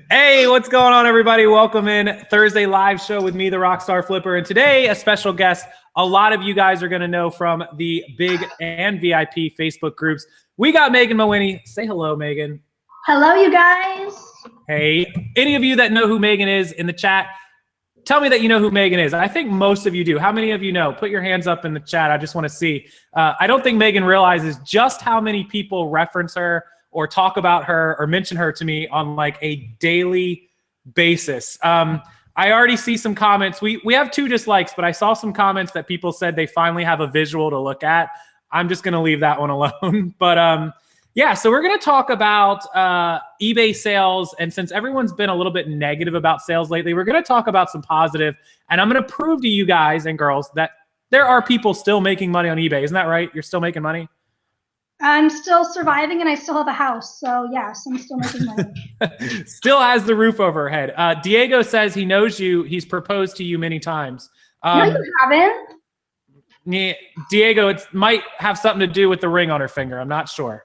Hey, what's going on, everybody? Welcome in Thursday live show with me, the Rockstarflipper. And today, a special guest a lot of you guys are going to know from the Big and VIP Facebook groups. We got Megan Mawhinney. Say hello, Megan. Hello, you guys. Hey, any of you that know who Megan is in the chat, tell me that you know who Megan is. I think most of you do. How many of you know? Put your hands up in the chat. I just want to see. I don't think Megan realizes just how many people reference her or talk about her or mention her to me on like a daily basis. I already see some comments. We have 2 dislikes, but I saw some comments that people said they finally have a visual to look at. I'm just going to leave that one alone. But yeah, so we're going to talk about eBay sales. And since everyone's been a little bit negative about sales lately, we're going to talk about some positive. And I'm going to prove to you guys and girls that there are people still making money on eBay. Isn't that right? You're still making money? I'm still surviving and I still have a house. So yes, I'm still making money. Still has the roof over her head. Diego says he knows you. He's proposed to you many times. No, you haven't. Yeah, Diego, it might have something to do with the ring on her finger. I'm not sure.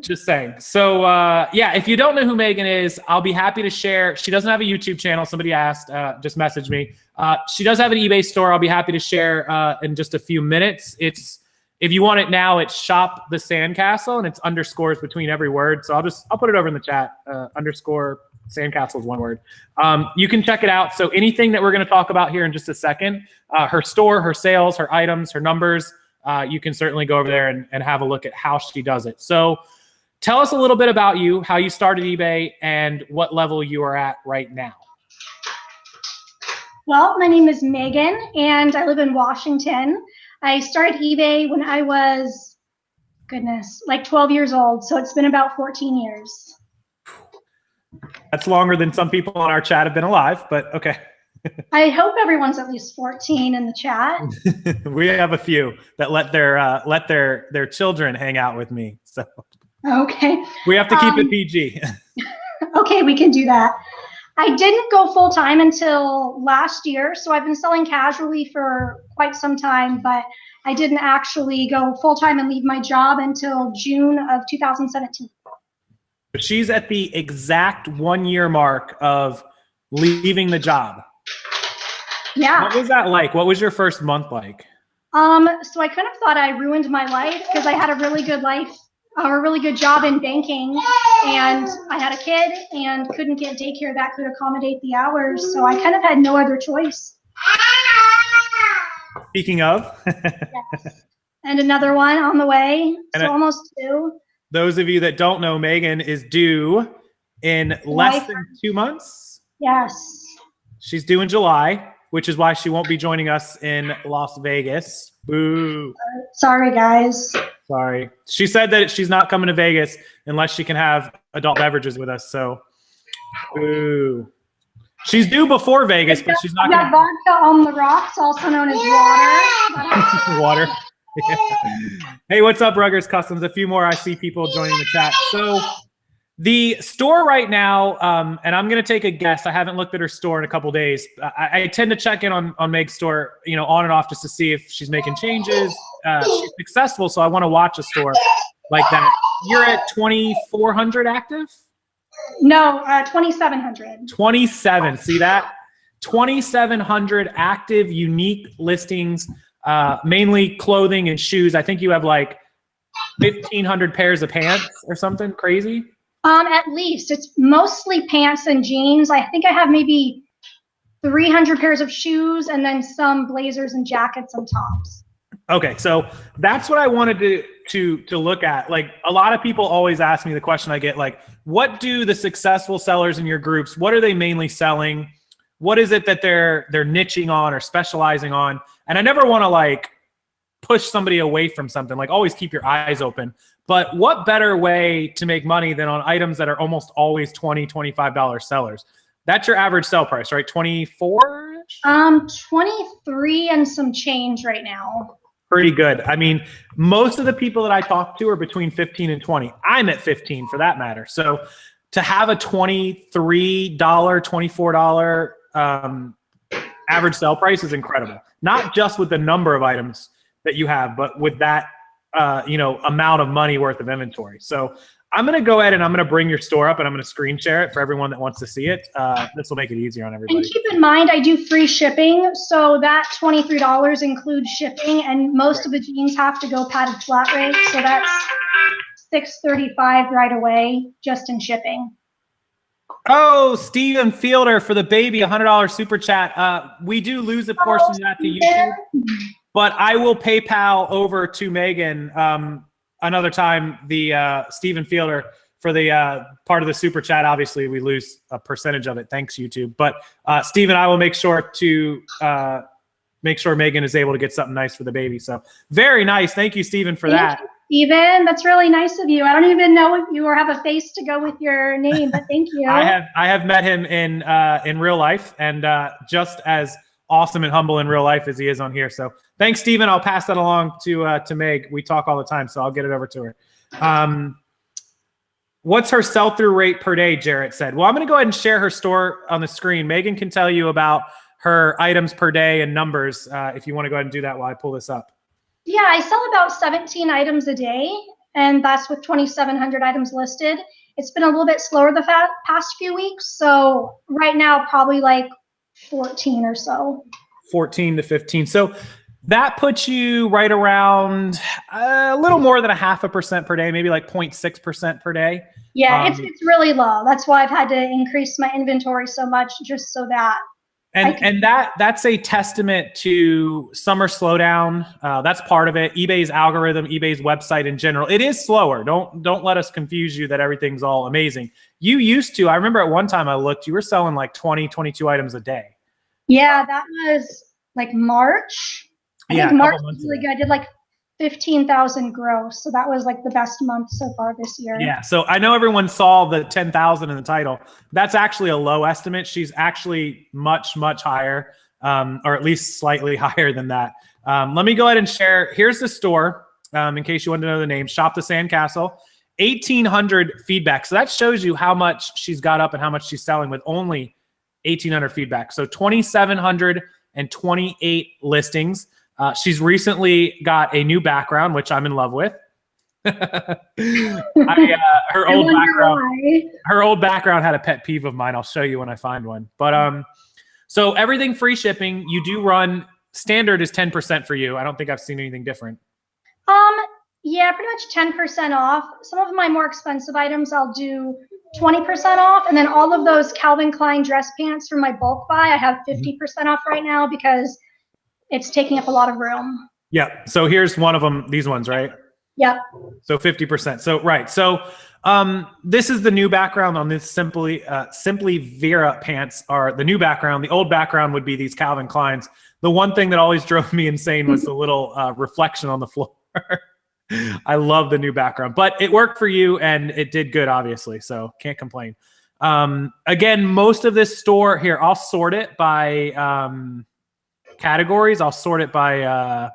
Just saying. So yeah, if you don't know who Megan is, I'll be happy to share. She doesn't have a YouTube channel. Somebody asked, just message me. She does have an eBay store. I'll be happy to share in just a few minutes. If you want it now, it's Shop the Sandcastle, and it's underscores between every word. So I'll put it over in the chat. Underscore Sandcastle is one word. You can check it out. So anything that we're going to talk about here in just a second, her store, her sales, her items, her numbers, you can certainly go over there and have a look at how she does it. So tell us a little bit about you, how you started eBay, and what level you are at right now. Well, my name is Megan, and I live in Washington. I started eBay when I was, like 12 years old. So it's been about 14 years. That's longer than some people on our chat have been alive, but okay. I hope everyone's at least 14 in the chat. We have a few that let their children hang out with me. So okay. We have to keep it PG. Okay, we can do that. I didn't go full time until last year, so I've been selling casually for quite some time, but I didn't actually go full time and leave my job until June of 2017. She's at the exact 1-year mark of leaving the job. Yeah. What was that like? What was your first month like? So I kind of thought I ruined my life because I had a really good life, a really good job in banking, and I had a kid and couldn't get daycare that could accommodate the hours. So I kind of had no other choice. Speaking of. Yes. And another one on the way. So almost 2. Those of you that don't know, Megan is due in less than 2 months. Yes. She's due in July, which is why she won't be joining us in Las Vegas. Boo. Sorry, guys. Sorry. She said that she's not coming to Vegas unless she can have adult beverages with us. So, boo. She's due before Vegas, but she's not going to. Vodka on the rocks, also known as water. Water. Yeah. Hey, what's up, Ruggers Customs? A few more. I see people joining the chat. So the store right now, and I'm going to take a guess. I haven't looked at her store in a couple days. I tend to check in on Meg's store, on and off just to see if she's making changes. She's successful, so I want to watch a store like that. You're at 2,400 active? No, 2,700. 27. See that? 2,700 active, unique listings. Mainly clothing and shoes. I think you have like 1,500 pairs of pants or something crazy. At least it's mostly pants and jeans. I think I have maybe 300 pairs of shoes and then some blazers and jackets and tops. Okay, so that's what I wanted to look at. Like a lot of people always ask me the question I get, like, what do the successful sellers in your groups? What are they mainly selling? What is it that they're niching on or specializing on? And I never want to like push somebody away from something, like always keep your eyes open. But what better way to make money than on items that are almost always $20, $25 sellers? That's your average sell price, right? 24? 23 and some change right now. Pretty good. I mean, most of the people that I talk to are between 15 and 20. I'm at 15 for that matter. So to have a $23, $24 average sell price is incredible. Not just with the number of items that you have, but with that, amount of money worth of inventory. So I'm going to go ahead and I'm going to bring your store up and I'm going to screen share it for everyone that wants to see it. This will make it easier on everybody. And keep in mind, I do free shipping. So that $23 includes shipping, and most of the jeans have to go padded flat rate. So that's $6.35 right away just in shipping. Oh, Steven Fielder for the baby, $100 super chat. We do lose a portion of that to YouTube, but I will PayPal over to Megan another time, the Steven Fielder for the part of the super chat. Obviously, we lose a percentage of it. Thanks, YouTube. But Steven, I will make sure to make sure Megan is able to get something nice for the baby. So very nice. Thank you, Steven, for that. Steven, that's really nice of you. I don't even know if you have a face to go with your name, but thank you. I have met him in real life, and just as awesome and humble in real life as he is on here. So thanks, Steven. I'll pass that along to Meg. We talk all the time, so I'll get it over to her. What's her sell-through rate per day, Jarrett said. Well, I'm going to go ahead and share her store on the screen. Megan can tell you about her items per day and numbers if you want to go ahead and do that while I pull this up. Yeah, I sell about 17 items a day, and that's with 2,700 items listed. It's been a little bit slower the past few weeks, so right now probably like 14 or so. 14 to 15. So that puts you right around a little more than 0.5% per day, maybe like 0.6% per day. Yeah, it's really low. That's why I've had to increase my inventory so much, just so that. And that's a testament to summer slowdown. That's part of it. eBay's algorithm, eBay's website in general. It is slower. Don't let us confuse you that everything's all amazing. You used to, I remember at one time I looked, you were selling like 20, 22 items a day. Yeah, that was like March. I think March was really good. I did like 15,000 gross. So that was like the best month so far this year. Yeah. So I know everyone saw the 10,000 in the title. That's actually a low estimate. She's actually much, much higher, or at least slightly higher than that. Let me go ahead and share. Here's the store, in case you want to know the name. Shop the Sandcastle. 1,800 feedback. So that shows you how much she's got up and how much she's selling with only 1,800 feedback. So 2,728 listings. She's recently got a new background, which I'm in love with. Her old background had a pet peeve of mine. I'll show you when I find one. But so everything free shipping. You do run standard is 10% for you. I don't think I've seen anything different. Yeah, pretty much 10% off. Some of my more expensive items I'll do 20% off, and then all of those Calvin Klein dress pants from my bulk buy, I have 50% off right now because it's taking up a lot of room. Yeah. So here's one of them, these ones, right? Yep. So 50%. So, right. So this is the new background on this Simply Vera pants are the new background. The old background would be these Calvin Kleins. The one thing that always drove me insane was the little reflection on the floor. I love the new background, but it worked for you and it did good, obviously. So can't complain. Again, most of this store here, I'll sort it by categories. I'll sort it by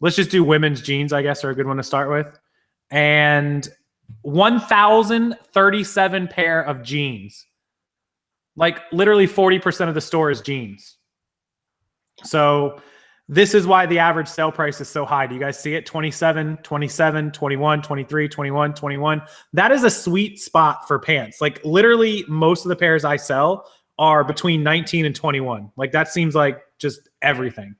let's just do women's jeans, I guess, are a good one to start with. And 1,037 pair of jeans. Like literally 40% of the store is jeans. So this is why the average sale price is so high. Do you guys see it? 27, 27, 21, 23, 21, 21. That is a sweet spot for pants. Like literally most of the pairs I sell are between 19 and 21. Like that seems like just everything.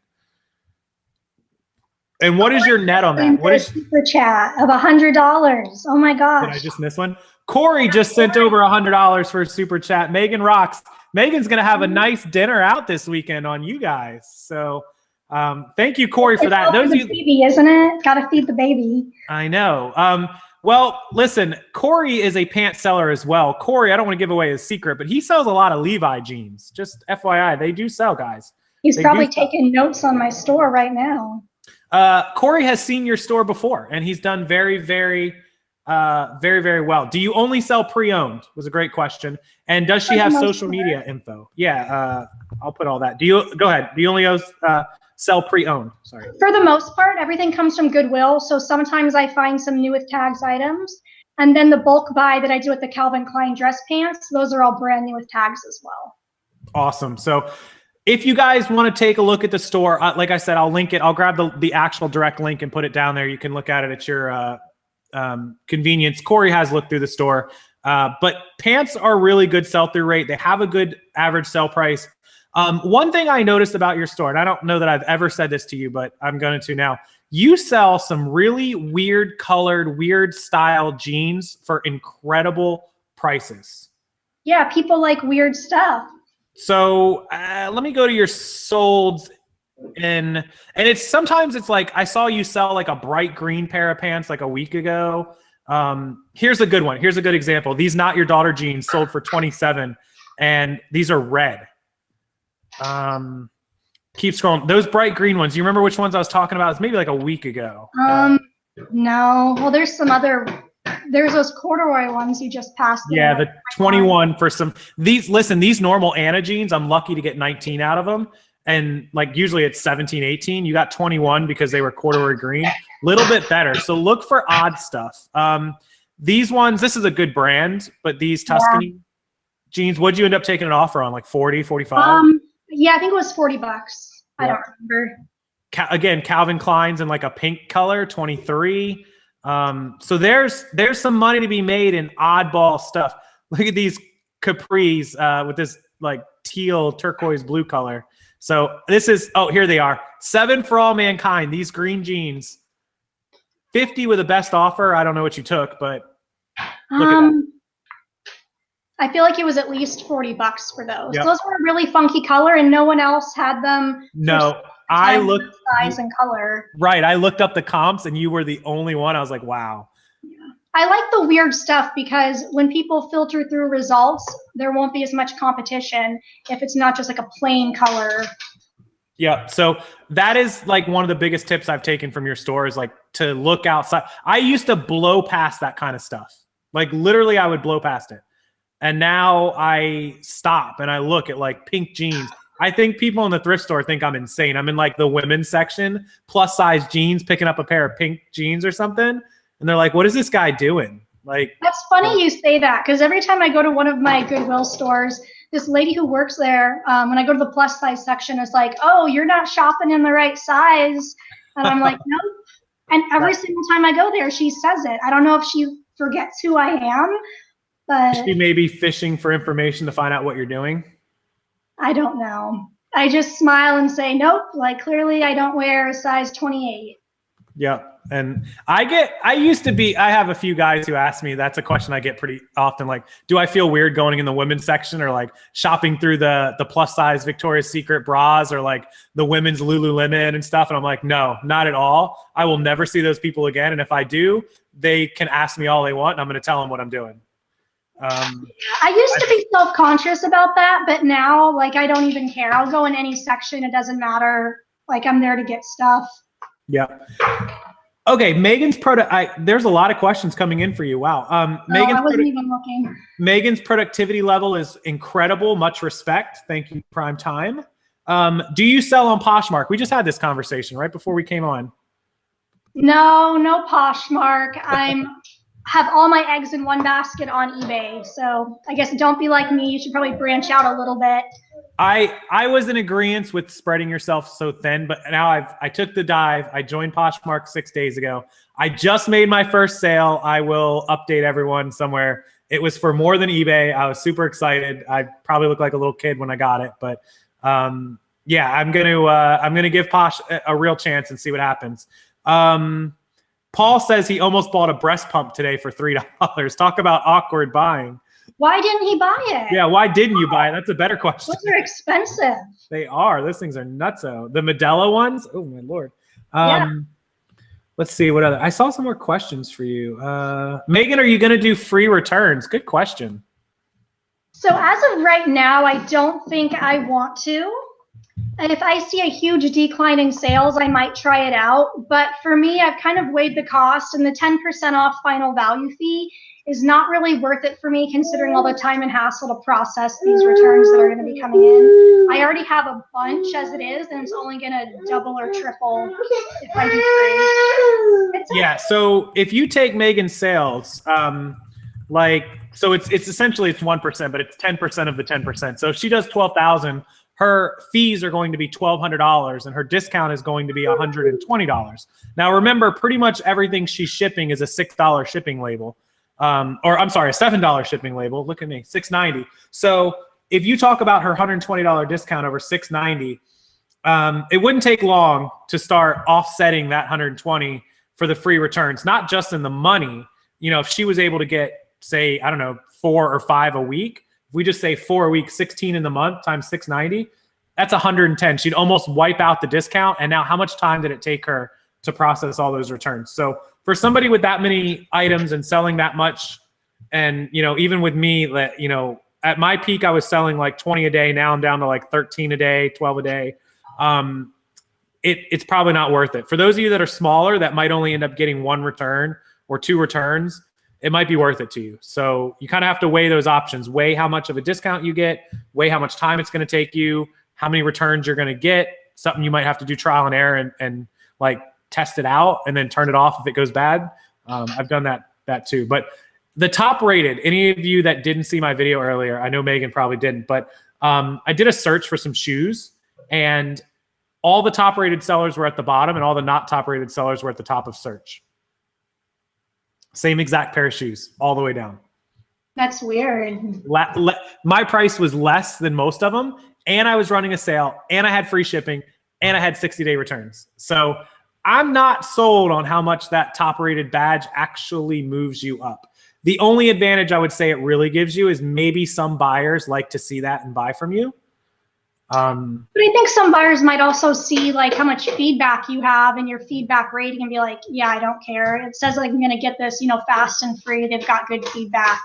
And what is your net on that? What is super chat of $100? Oh my gosh. Did I just miss one? Corey just sent over $100 for a super chat. Megan rocks. Megan's going to have a nice dinner out this weekend on you guys. So thank you, Corey, for that. Those the baby, isn't it? Got to feed the baby. I know. Well, listen, Corey is a pant seller as well. Corey, I don't want to give away his secret, but he sells a lot of Levi jeans. Just FYI, they do sell, guys. He's probably taking notes on my store right now. Corey has seen your store before, and he's done very, very well. Do you only sell pre-owned? Was a great question. And does she have social media info? Yeah, I'll put all that. Go ahead. Do you only sell pre-owned? Sorry. For the most part, everything comes from Goodwill. So sometimes I find some new with tags items. And then the bulk buy that I do with the Calvin Klein dress pants, those are all brand new with tags as well. Awesome. So if you guys want to take a look at the store, like I said, I'll link it. I'll grab the actual direct link and put it down there. You can look at it at convenience. Corey has looked through the store. But pants are really good sell-through rate. They have a good average sell price. One thing I noticed about your store, and I don't know that I've ever said this to you, but I'm going to now. You sell some really weird colored, weird style jeans for incredible prices. Yeah, people like weird stuff. So let me go to your solds and it's sometimes it's like I saw you sell like a bright green pair of pants like a week ago. Here's a good one. Here's a good example. These Not Your Daughter jeans sold for $27 and these are red. Keep scrolling. Those bright green ones. You remember which ones I was talking about? It's maybe like a week ago. No. Well, there's those corduroy ones you just passed. Yeah, the 21 for some. These normal Anna jeans, I'm lucky to get 19 out of them. And like usually it's 17, 18. You got 21 because they were corduroy green. Little bit better. So look for odd stuff. These ones, this is a good brand, but these Tuscany jeans, what'd you end up taking an offer on? Like 40, 45? Yeah, I think it was $40. I don't remember. Again, Calvin Klein's in like a pink color, 23. So there's some money to be made in oddball stuff. Look at these capris with this like teal turquoise blue color. So this is, here they are. 7 for all mankind. These green jeans, 50 with a best offer. I don't know what you took, but look at that. I feel like it was at least $40 for those. Yep. Those were a really funky color, and no one else had them. No, I looked size and color. Right, I looked up the comps, and you were the only one. I was like, wow. Yeah. I like the weird stuff because when people filter through results, there won't be as much competition if it's not just like a plain color. Yeah, so that is like one of the biggest tips I've taken from your store is like to look outside. I used to blow past that kind of stuff. Like literally I would blow past it. And now I stop and I look at like pink jeans. I think people in the thrift store think I'm insane. I'm in like the women's section, plus size jeans, picking up a pair of pink jeans or something. And they're like, what is this guy doing? Like, that's funny you say that because every time I go to one of my Goodwill stores, this lady who works there, when I go to the plus size section, is like, oh, you're not shopping in the right size. And I'm like, no. And every single time I go there, she says it. I don't know if she forgets who I am. But she may be fishing for information to find out what you're doing. I don't know. I just smile and say, nope, like clearly I don't wear a size 28. Yeah. And I have a few guys who ask me, that's a question I get pretty often. Like, do I feel weird going in the women's section or like shopping through the plus size Victoria's Secret bras or like the women's Lululemon and stuff? And I'm like, no, not at all. I will never see those people again. And if I do, they can ask me all they want and I'm going to tell them what I'm doing. I used to be self-conscious about that, but now like I don't even care. I'll go in any section. It doesn't matter. Like I'm there to get stuff. Yeah. Okay, Megan's there's a lot of questions coming in for you. Wow. I wasn't even looking. Megan's productivity level is incredible. Much respect. Thank you, Prime Time. Do you sell on Poshmark? We just had this conversation right before we came on. No Poshmark. Have all my eggs in one basket on eBay. So I guess don't be like me. You should probably branch out a little bit. I was in agreement with spreading yourself so thin, but now I took the dive. I joined Poshmark 6 days ago. I just made my first sale. I will update everyone somewhere. It was for more than eBay. I was super excited. I probably looked like a little kid when I got it, but yeah, I'm gonna give Posh a real chance and see what happens. Paul says he almost bought a breast pump today for $3. Talk about awkward buying. Why didn't he buy it? Yeah, why didn't you buy it? That's a better question. Those are expensive. They are. Those things are nutso. The Medela ones? Oh, my Lord. Let's see what other. I saw some more questions for you. Megan, are you going to do free returns? Good question. So as of right now, I don't think I want to. And if I see a huge decline in sales, I might try it out. But for me, I've kind of weighed the cost, and the 10% off final value fee is not really worth it for me considering all the time and hassle to process these returns that are going to be coming in. I already have a bunch as it is, and it's only going to double or triple if I do free. Yeah, so if you take Megan's sales, so it's essentially it's 1%, but it's 10% of the 10%. So if she does 12,000, her fees are going to be $1,200 and her discount is going to be $120. Now remember, pretty much everything she's shipping is a $6 shipping label. Or I'm sorry, a $7 shipping label. Look at me, $6.90. So if you talk about her $120 discount over $6.90, it wouldn't take long to start offsetting that $120 for the free returns, not just in the money. You know, if she was able to get, say, I don't know, 4 or 5 a week, if we just say 4 a week, 16 in the month times $6.90, that's 110. She'd almost wipe out the discount. And now how much time did it take her to process all those returns? So for somebody with that many items and selling that much, and, you know, even with me, you know, at my peak, I was selling like 20 a day. Now I'm down to like 13 a day, 12 a day. It's probably not worth it. For those of you that are smaller, that might only end up getting 1 return or 2 returns, it might be worth it to you. So you kind of have to weigh those options, weigh how much of a discount you get, weigh how much time it's going to take you, how many returns you're going to get, something you might have to do trial and error and like test it out and then turn it off if it goes bad. I've done that too. But the top rated, any of you that didn't see my video earlier, I know Megan probably didn't, but I did a search for some shoes and all the top rated sellers were at the bottom and all the not top rated sellers were at the top of search. Same exact pair of shoes all the way down. That's weird. My price was less than most of them, and I was running a sale, and I had free shipping, and I had 60-day returns. So I'm not sold on how much that top-rated badge actually moves you up. The only advantage I would say it really gives you is maybe some buyers like to see that and buy from you. But I think some buyers might also see like how much feedback you have and your feedback rating and be like, yeah, I don't care. It says like I'm going to get this, you know, fast and free. They've got good feedback.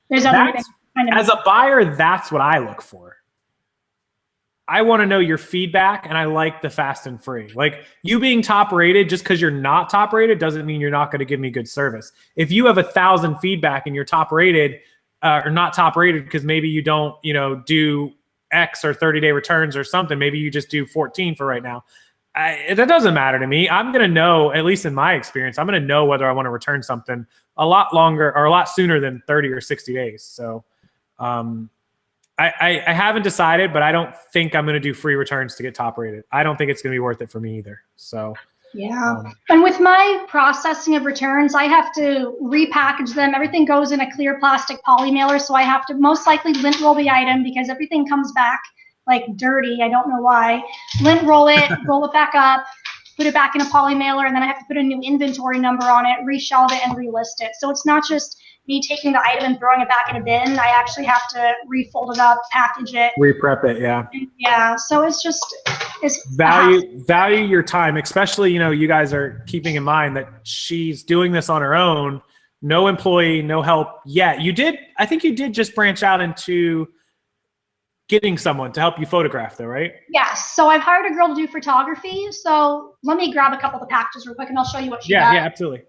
There's other things. As a buyer, that's what I look for. I want to know your feedback, and I like the fast and free. Like, you being top rated just because you're not top rated doesn't mean you're not going to give me good service. If you have 1,000 feedback and you're top rated or not top rated because maybe you don't, you know, do X or 30-day returns or something, maybe you just do 14 for right now. That doesn't matter to me. I'm going to know, at least in my experience, I'm going to know whether I want to return something a lot longer or a lot sooner than 30 or 60 days. So I haven't decided, but I don't think I'm going to do free returns to get top rated. I don't think it's going to be worth it for me either. So yeah. And with my processing of returns, I have to repackage them. Everything goes in a clear plastic poly mailer. So I have to most likely lint roll the item because everything comes back like dirty. I don't know why. Lint roll it, roll it back up, put it back in a poly mailer, and then I have to put a new inventory number on it, reshelve it, and relist it. So it's not just me taking the item and throwing it back in a bin. I actually have to refold it up, package it. Reprep it, yeah. Yeah, so it's just, it's value your time, especially, you know, you guys are keeping in mind that she's doing this on her own, no employee, no help yet. I think you did just branch out into getting someone to help you photograph though, right? Yes, so I've hired a girl to do photography. So let me grab a couple of the packages real quick and I'll show you what she does. Yeah, absolutely.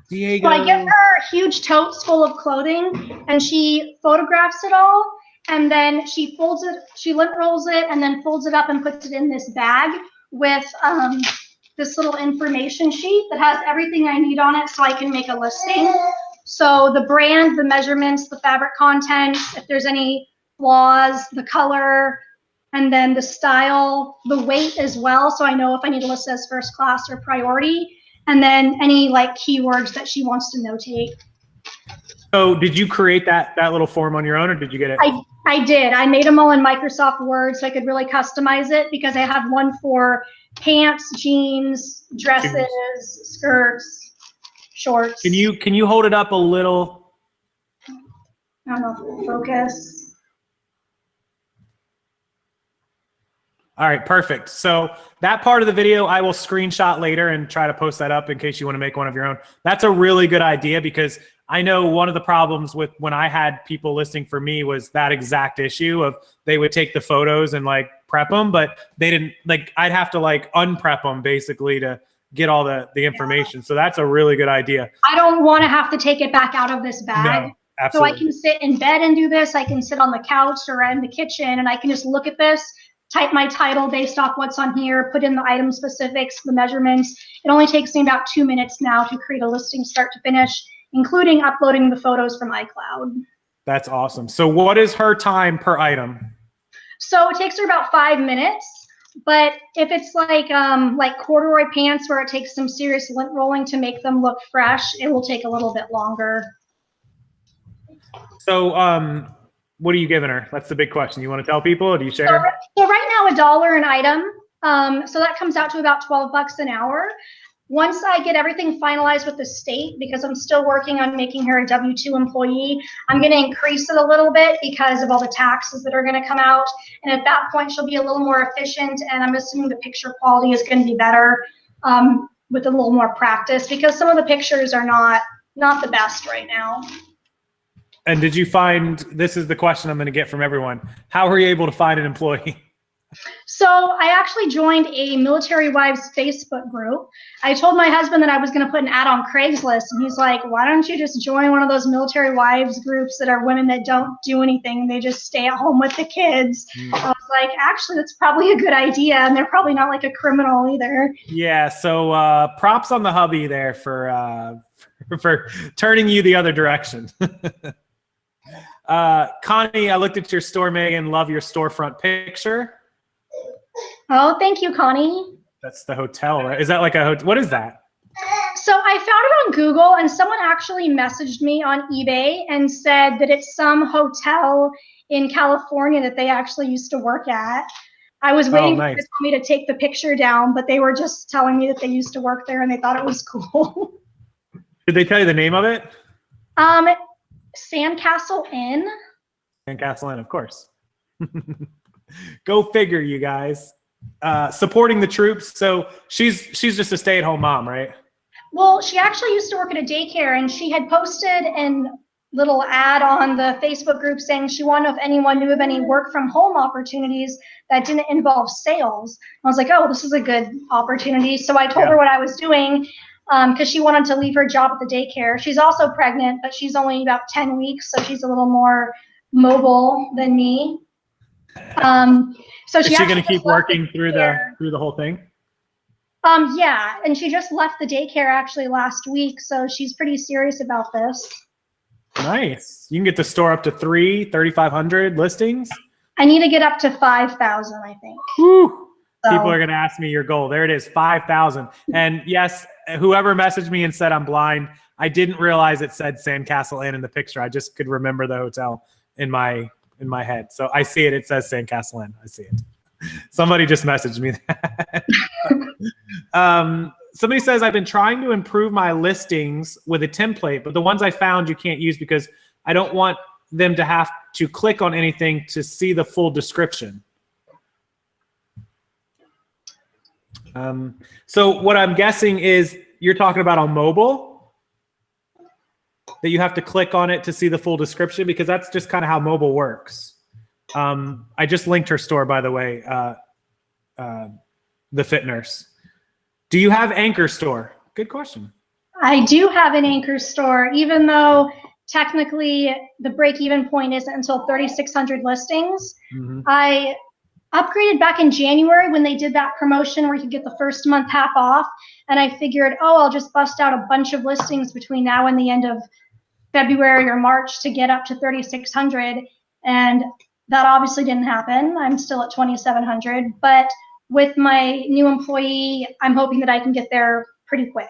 Diego. So I give her huge totes full of clothing and she photographs it all and then she folds it, she lint rolls it and then folds it up and puts it in this bag with this little information sheet that has everything I need on it so I can make a listing. So the brand, the measurements, the fabric content, if there's any flaws, the color, and then the style, the weight as well. So I know if I need to list as first class or priority. And then any like keywords that she wants to notate. So did you create that little form on your own or did you get it? I did. I made them all in Microsoft Word so I could really customize it because I have one for pants, jeans, dresses, skirts, shorts. Can you hold it up a little? I don't know if it will focus. All right, perfect. So that part of the video I will screenshot later and try to post that up in case you want to make one of your own. That's a really good idea because I know one of the problems with when I had people listing for me was that exact issue of they would take the photos and like prep them, but they didn't, like I'd have to like unprep them basically to get all the information. So that's a really good idea. I don't want to have to take it back out of this bag. No, absolutely. So I can sit in bed and do this. I can sit on the couch or in the kitchen and I can just look at this, type my title based off what's on here, put in the item specifics, the measurements. It only takes me about 2 minutes now to create a listing start to finish, including uploading the photos from iCloud. That's awesome. So what is her time per item? So it takes her about 5 minutes. But if it's like corduroy pants where it takes some serious lint rolling to make them look fresh, it will take a little bit longer. So what are you giving her? That's the big question. You want to tell people, or do you share? So right now, $1 an item. So that comes out to about 12 bucks an hour. Once I get everything finalized with the state, because I'm still working on making her a W-2 employee, I'm going to increase it a little bit because of all the taxes that are going to come out. And at that point, she'll be a little more efficient. And I'm assuming the picture quality is going to be better with a little more practice, because some of the pictures are not the best right now. And did you find, this is the question I'm going to get from everyone, how were you able to find an employee? So I actually joined a military wives Facebook group. I told my husband that I was going to put an ad on Craigslist, and he's like, why don't you just join one of those military wives groups that are women that don't do anything, they just stay at home with the kids. I was like, actually, that's probably a good idea, and they're probably not like a criminal either. Yeah, so props on the hubby there for turning you the other direction. Connie, I looked at your store, Megan, love your storefront picture. Oh, thank you, Connie. That's the hotel, right? Is that like a hotel? What is that? So I found it on Google, and someone actually messaged me on eBay and said that it's some hotel in California that they actually used to work at. I was waiting for me to take the picture down, but they were just telling me that they used to work there and they thought it was cool. Did they tell you the name of it? Sandcastle Inn. Sandcastle Inn, of course. Go figure, you guys. Supporting the troops. So she's just a stay-at-home mom, right? Well, she actually used to work at a daycare, and she had posted a little ad on the Facebook group saying she wanted to know if anyone knew of any work from home opportunities that didn't involve sales. I was like, oh, this is a good opportunity. So I told her what I was doing because she wanted to leave her job at the daycare. She's also pregnant, but she's only about 10 weeks, so she's a little more mobile than me. So is she going to keep working through the whole thing? Yeah, and she just left the daycare actually last week, so she's pretty serious about this. Nice. You can get the store up to 3,500 listings. I need to get up to 5,000, I think. Woo. So. People are going to ask me your goal. There it is, 5,000. And yes, whoever messaged me and said I'm blind, I didn't realize it said Sandcastle Inn in the picture. I just could remember the hotel in my head. So I see it. It says Sandcastle Inn. I see it. Somebody just messaged me that. Somebody says, I've been trying to improve my listings with a template, but the ones I found you can't use because I don't want them to have to click on anything to see the full description. So what I'm guessing is you're talking about on mobile, that you have to click on it to see the full description, because that's just kind of how mobile works. I just linked her store, by the way, the Fit Nurse. Do you have Anchor Store? Good question. I do have an Anchor Store, even though technically the break-even point isn't until 3,600 listings. I upgraded back in January when they did that promotion where you could get the first month half off, and I figured, oh, I'll just bust out a bunch of listings between now and the end of February or March to get up to 3,600, and that obviously didn't happen. I'm still at 2,700, but with my new employee, I'm hoping that I can get there pretty quick.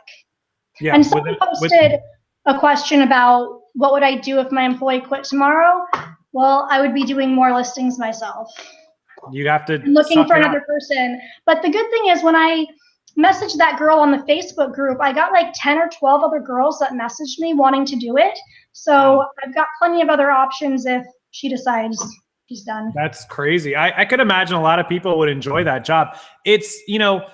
Yeah, and someone posted a question about what would I do if my employee quit tomorrow? Well, I would be doing more listings myself. You'd have to looking for another person. But the good thing is when I messaged that girl on the Facebook group, I got like 10 or 12 other girls that messaged me wanting to do it. So I've got plenty of other options if she decides she's done. That's crazy. I could imagine a lot of people would enjoy that job. It's, you know,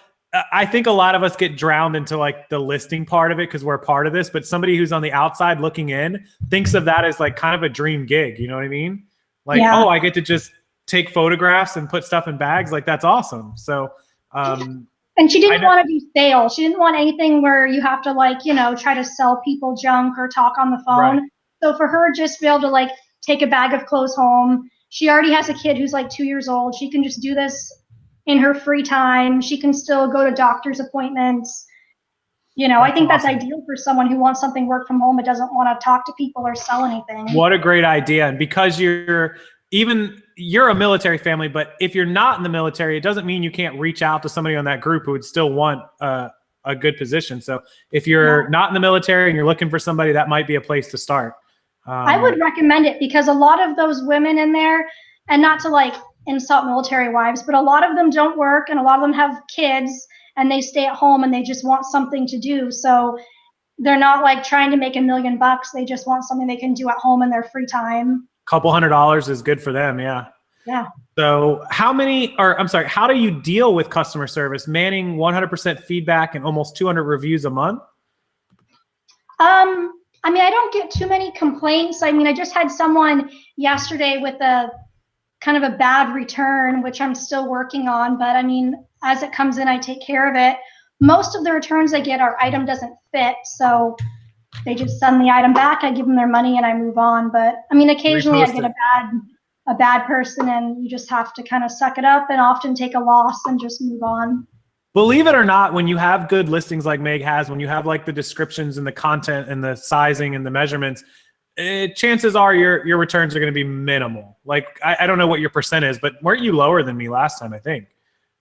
I think a lot of us get drowned into like the listing part of it because we're a part of this, but somebody who's on the outside looking in thinks of that as like kind of a dream gig. You know what I mean? Like, oh, I get to just take photographs and put stuff in bags. Like, that's awesome. So, and she didn't want to do sales. She didn't want anything where you have to like, you know, try to sell people junk or talk on the phone. Right. So for her, just be able to like take a bag of clothes home. She already has a kid who's like 2 years old. She can just do this in her free time. She can still go to doctor's appointments. You know, I think that's ideal for someone who wants something work from home but doesn't want to talk to people or sell anything. What a great idea. And because you're even you're a military family, but if you're not in the military, it doesn't mean you can't reach out to somebody on that group who would still want a good position. So if you're not in the military and you're looking for somebody, that might be a place to start. I would recommend it because a lot of those women in there, and not to like insult military wives, but a lot of them don't work and a lot of them have kids and they stay at home and they just want something to do. So they're not like trying to make $1 million. They just want something they can do at home in their free time. Couple $100 is good for them. Yeah. Yeah. So how do you deal with customer service, manning 100% feedback and almost 200 reviews a month? I mean, I don't get too many complaints. I mean, I just had someone yesterday with a kind of a bad return, which I'm still working on. But I mean, as it comes in, I take care of it. Most of the returns I get, our item doesn't fit. So they just send the item back. I give them their money and I move on. But I mean, occasionally I get a bad person and you just have to kind of suck it up and often take a loss and just move on. Believe it or not, when you have good listings like Meg has, when you have like the descriptions and the content and the sizing and the measurements, chances are your returns are going to be minimal. Like, I don't know what your percent is, but weren't you lower than me last time, I think?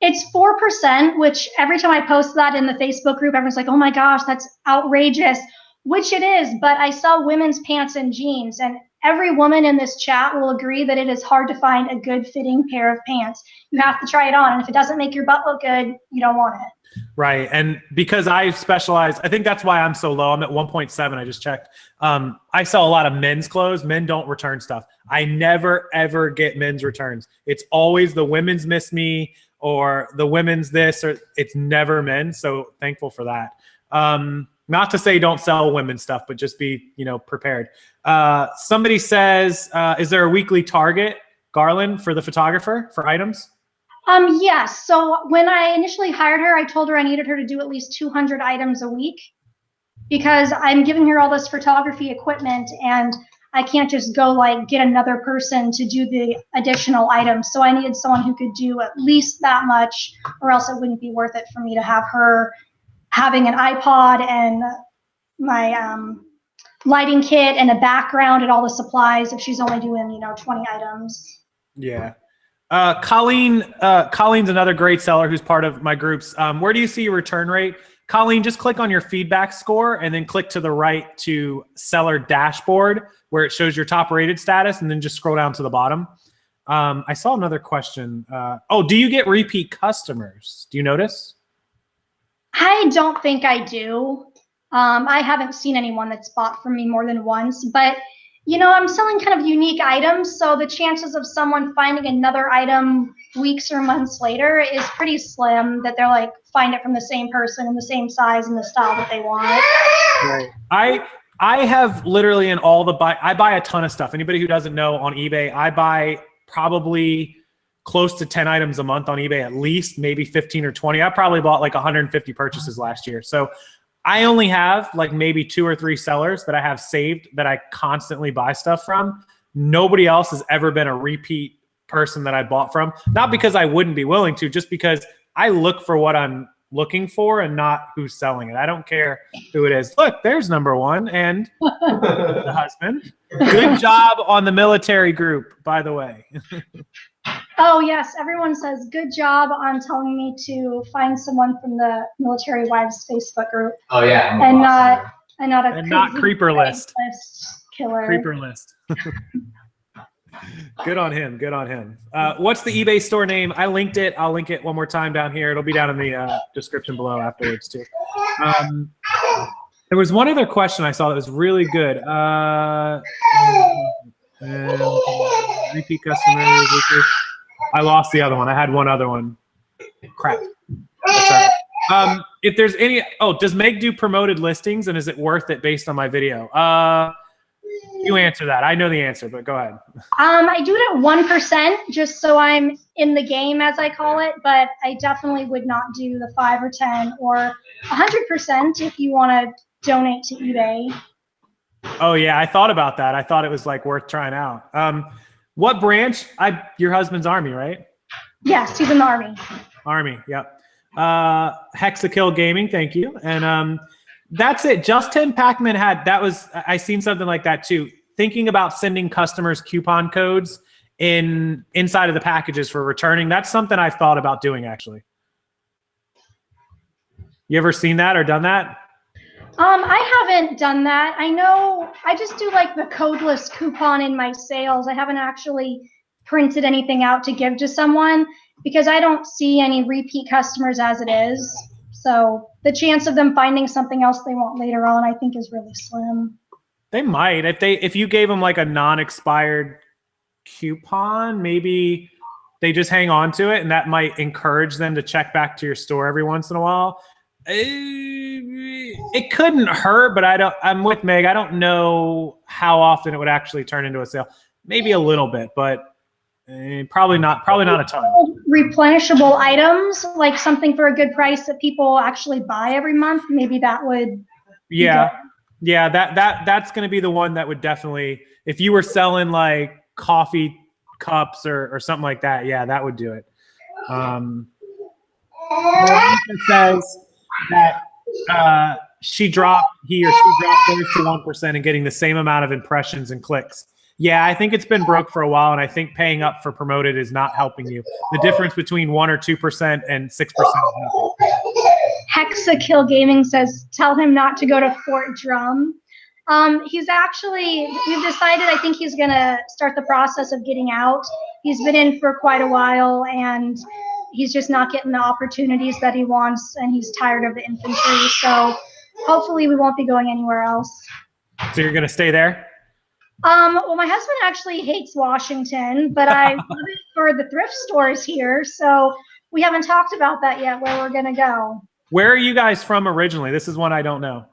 It's 4%, which every time I post that in the Facebook group, everyone's like, oh my gosh, that's outrageous, which it is. But I sell women's pants and jeans, and every woman in this chat will agree that it is hard to find a good fitting pair of pants. You have to try it on. And if it doesn't make your butt look good, you don't want it. Right. And because I specialize, I think that's why I'm so low. I'm at 1.7. I just checked. I sell a lot of men's clothes. Men don't return stuff. I never, ever get men's returns. It's always the women's miss me or the women's this, or it's never men. So thankful for that. Not to say don't sell women's stuff, but just be, prepared. Somebody says, is there a weekly target, Garland, for the photographer for items? Yes. So when I initially hired her, I told her I needed her to do at least 200 items a week because I'm giving her all this photography equipment and I can't just go like get another person to do the additional items. So I needed someone who could do at least that much, or else it wouldn't be worth it for me to have her having an iPod and my lighting kit and a background and all the supplies if she's only doing 20 items. Yeah. Colleen's another great seller who's part of my groups. Where do you see your return rate? Colleen, just click on your feedback score and then click to the right to seller dashboard where it shows your top rated status, and then just scroll down to the bottom. I saw another question. Do you get repeat customers? Do you notice? I don't think I do. I haven't seen anyone that's bought from me more than once, but I'm selling kind of unique items, so the chances of someone finding another item weeks or months later is pretty slim that they're like, find it from the same person in the same size and the style that they want. Right. I have literally I buy a ton of stuff. Anybody who doesn't know, on eBay, I buy probably close to 10 items a month on eBay, at least, maybe 15 or 20. I probably bought like 150 purchases last year. So I only have like maybe 2 or 3 sellers that I have saved that I constantly buy stuff from. Nobody else has ever been a repeat person that I bought from. Not because I wouldn't be willing to, just because I look for what I'm looking for and not who's selling it. I don't care who it is. Look, there's number one and the husband. Good job on the military group, by the way. Oh, yes. Everyone says, good job on telling me to find someone from the Military Wives Facebook group. Oh, yeah. And not creeper list killer. Creeper list. Good on him. Good on him. What's the eBay store name? I linked it. I'll link it one more time down here. It'll be down in the description below afterwards, too. There was one other question I saw that was really good. Repeat customers. I lost the other one. I had one other one. Crap. That's all right. If there's any, does Meg do promoted listings, and is it worth it based on my video? You answer that. I know the answer, but go ahead. I do it at 1% just so I'm in the game, as I call it, but I definitely would not do the 5 or 10 or 100% if you want to donate to eBay. Oh yeah, I thought about that. I thought it was like worth trying out. What branch? Your husband's Army, right? Yes, he's in the Army. Army, yep. Hexakill Gaming, thank you. And that's it. Justin Packman I seen something like that too. Thinking about sending customers coupon codes inside of the packages for returning. That's something I've thought about doing, actually. You ever seen that or done that? I haven't done that. I know I just do like the codeless coupon in my sales. I haven't actually printed anything out to give to someone because I don't see any repeat customers as it is. So the chance of them finding something else they want later on, I think, is really slim. They might. If you gave them like a non-expired coupon, maybe they just hang on to it, and that might encourage them to check back to your store every once in a while. It couldn't hurt, but I'm with Meg. I don't know how often it would actually turn into a sale. Maybe a little bit, but probably not a ton. Replenishable items, like something for a good price that people actually buy every month. Maybe that would. Yeah. Yeah, that's going to be the one that would definitely, if you were selling like coffee cups or something like that, yeah, that would do it. Monica says that he or she dropped theirs to 1% and getting the same amount of impressions and clicks. Yeah, I think it's been broke for a while, and I think paying up for promoted is not helping you. The difference between 1 or 2% and 6% is nothing. Hexakill Gaming says, tell him not to go to Fort Drum. We've decided, I think he's going to start the process of getting out. He's been in for quite a while, and he's just not getting the opportunities that he wants, and he's tired of the infantry. So hopefully we won't be going anywhere else. So you're going to stay there? Well, my husband actually hates Washington, but I love it for the thrift stores here. So we haven't talked about that yet, where we're going to go. Where are you guys from originally? This is one I don't know.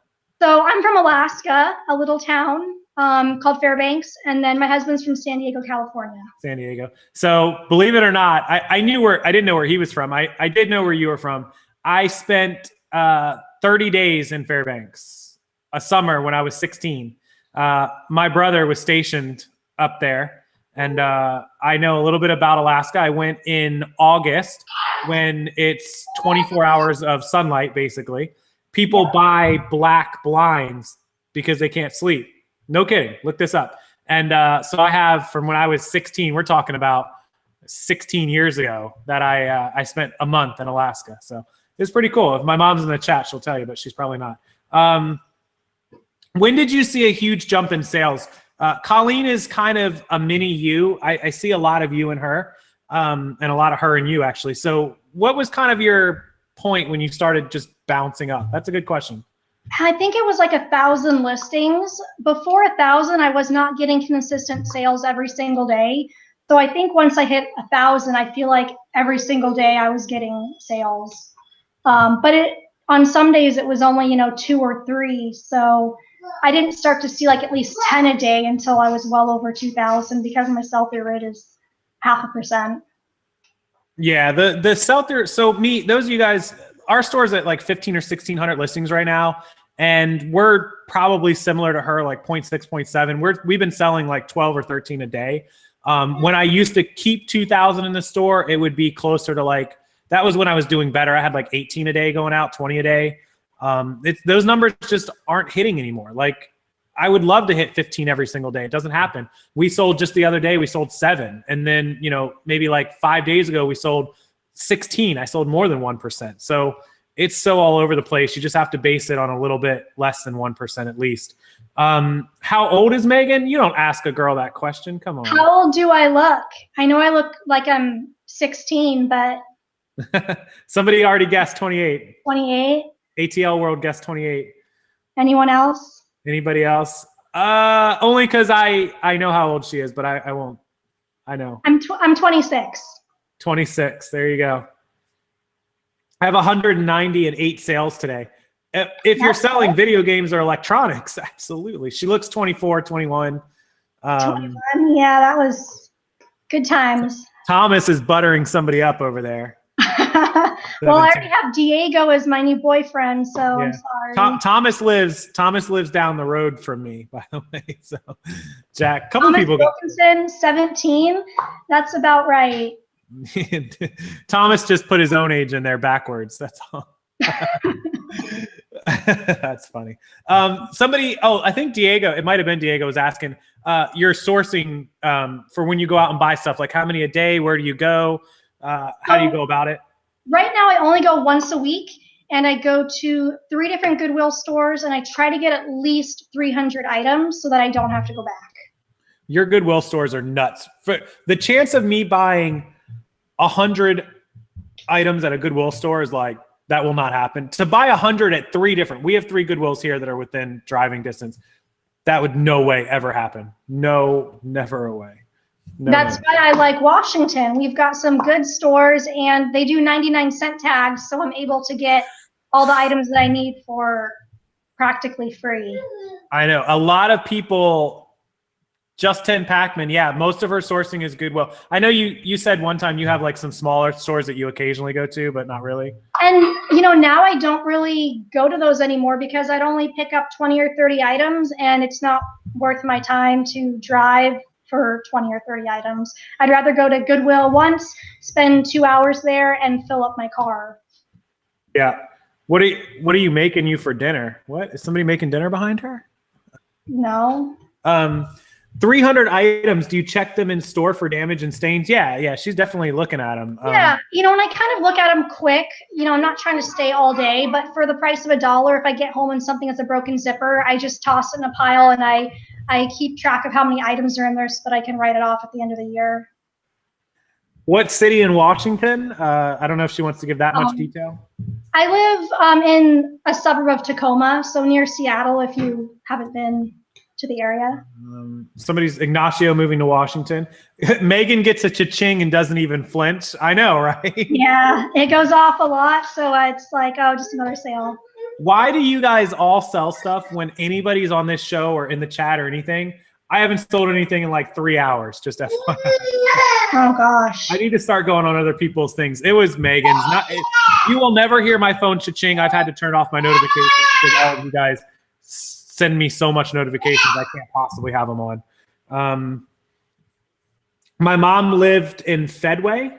So I'm from Alaska, a little town called Fairbanks, and then my husband's from San Diego, California. San Diego. So believe it or not, I didn't know where he was from. I did know where you were from. I spent 30 days in Fairbanks, a summer when I was 16. My brother was stationed up there, and I know a little bit about Alaska. I went in August when it's 24 hours of sunlight, basically. People buy black blinds because they can't sleep. No kidding. Look this up. And so I have, from when I was 16, we're talking about 16 years ago, that I spent a month in Alaska. So it's pretty cool. If my mom's in the chat, she'll tell you, but she's probably not. When did you see a huge jump in sales? Colleen is kind of a mini you. I see a lot of you in her, and a lot of her and you, actually. So what was kind of your point when you started just bouncing up? That's a good question. I think it was like 1,000 listings. Before 1,000, I was not getting consistent sales every single day. So I think once I hit 1,000, I feel like every single day I was getting sales. But on some days it was only 2 or 3. So I didn't start to see like at least 10 a day until I was well over 2,000, because my sell-through rate is 0.5%. Yeah, the sell-through. So those of you guys, our store's at like 1,500 or 1,600 listings right now, and we're probably similar to her, like 0.6, 0.7. We've been selling like 12 or 13 a day. When I used to keep 2,000 in the store, it would be closer to like, that was when I was doing better. I had like 18 a day going out, 20 a day. Those numbers just aren't hitting anymore. Like, I would love to hit 15 every single day. It doesn't happen. We sold just the other day, we sold 7. And then, maybe like 5 days ago, we sold 16. I sold more than 1%. So it's so all over the place. You just have to base it on a little bit less than 1% at least. How old is Megan? You don't ask a girl that question. Come on. How old do I look? I know I look like I'm 16, but. Somebody already guessed 28. 28. ATL World guessed 28. Anyone else? Anybody else? Only because I know how old she is, but I won't. I know. I'm 26. 26. There you go. I have 198 sales today. If you're selling video games or electronics, absolutely. She looks 24, 21. 21. Yeah, that was good times. Thomas is buttering somebody up over there. Well, I already have Diego as my new boyfriend, so yeah. I'm sorry. Thomas lives down the road from me, by the way. So, Jack, couple people. Wilkinson, 17. That's about right. Thomas just put his own age in there backwards. That's all. That's funny. Somebody, I think Diego, it might've been Diego, was asking, your sourcing for when you go out and buy stuff, like how many a day, where do you go? How do you go about it? Right now, I only go once a week, and I go to 3 different Goodwill stores, and I try to get at least 300 items so that I don't have to go back. Your Goodwill stores are nuts. For the chance of me buying 100 items at a Goodwill store is like, that will not happen. To buy 100 at 3 different, we have 3 Goodwills here that are within driving distance. That would no way ever happen. No, never a way. No That's way. why I like Washington. We've got some good stores, and they do 99-cent tags, so I'm able to get all the items that I need for practically free. I know. A lot of people, Just 10 Pac-Man, yeah, most of her sourcing is Goodwill. I know you said one time you have like some smaller stores that you occasionally go to, but not really. And, you know, now I don't really go to those anymore because I'd only pick up 20 or 30 items, and it's not worth my time to drive for 20 or 30 items. I'd rather go to Goodwill once, spend 2 hours there, and fill up my car. Yeah. What are you making you for dinner? What? Is somebody making dinner behind her? No. 300 items. Do you check them in store for damage and stains? Yeah, she's definitely looking at them. Yeah, you know, and I kind of look at them quick. You know, I'm not trying to stay all day, but for the price of $1, if I get home and something has a broken zipper, I just toss it in a pile, and I keep track of how many items are in there so that I can write it off at the end of the year. What city in Washington? I don't know if she wants to give that much detail. I live in a suburb of Tacoma, so near Seattle, if you haven't been to the area. Somebody's Ignacio moving to Washington. Megan gets a cha-ching and doesn't even flinch. I know, right? Yeah, it goes off a lot, so it's like, oh, just another sale. Why do you guys all sell stuff when anybody's on this show or in the chat or anything? I haven't sold anything in like 3 hours, just FYI. Oh gosh. I need to start going on other people's things. It was Megan's. You will never hear my phone cha-ching. I've had to turn off my notifications because all of you guys send me so much notifications I can't possibly have them on. My mom lived in Fedway.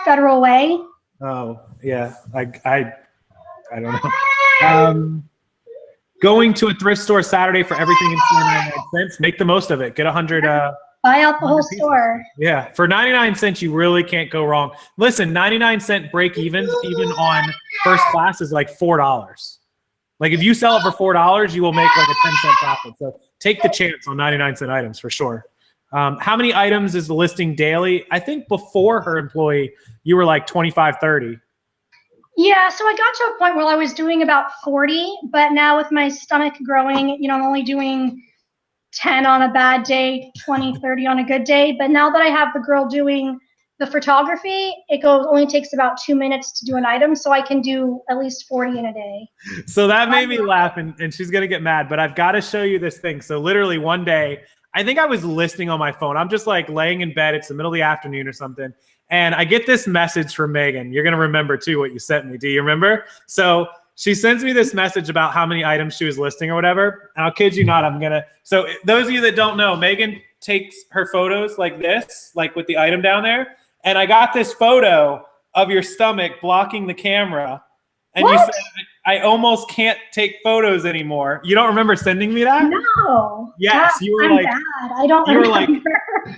Federal Way. Oh yeah, I don't know. Going to a thrift store Saturday for everything in 99 cents. Make the most of it. Get 100. Buy out the whole store. Yeah, for 99 cents, you really can't go wrong. Listen, 99-cent break evens, even on first class, is like $4. Like if you sell it for $4, you will make like a 10-cent profit. So take the chance on 99-cent items for sure. How many items is the listing daily? I think before her employee, you were like 25, 30. Yeah, so I got to a point where I was doing about 40, but now with my stomach growing, you know, I'm only doing 10 on a bad day, 20, 30 on a good day. But now that I have the girl doing the photography, it only takes about 2 minutes to do an item, so I can do at least 40 in a day. So that made me laugh, and she's gonna get mad, but I've got to show you this thing. So literally one day, I think I was listening on my phone. I'm just like laying in bed. It's the middle of the afternoon or something. And I get this message from Megan. You're going to remember too what you sent me. Do you remember? So she sends me this message about how many items she was listing or whatever. And I'll kid you not, so those of you that don't know, Megan takes her photos like this, like with the item down there. And I got this photo of your stomach blocking the camera. And what? You said, I almost can't take photos anymore. You don't remember sending me that? No. Yes. God, You were I'm like, bad. I don't remember.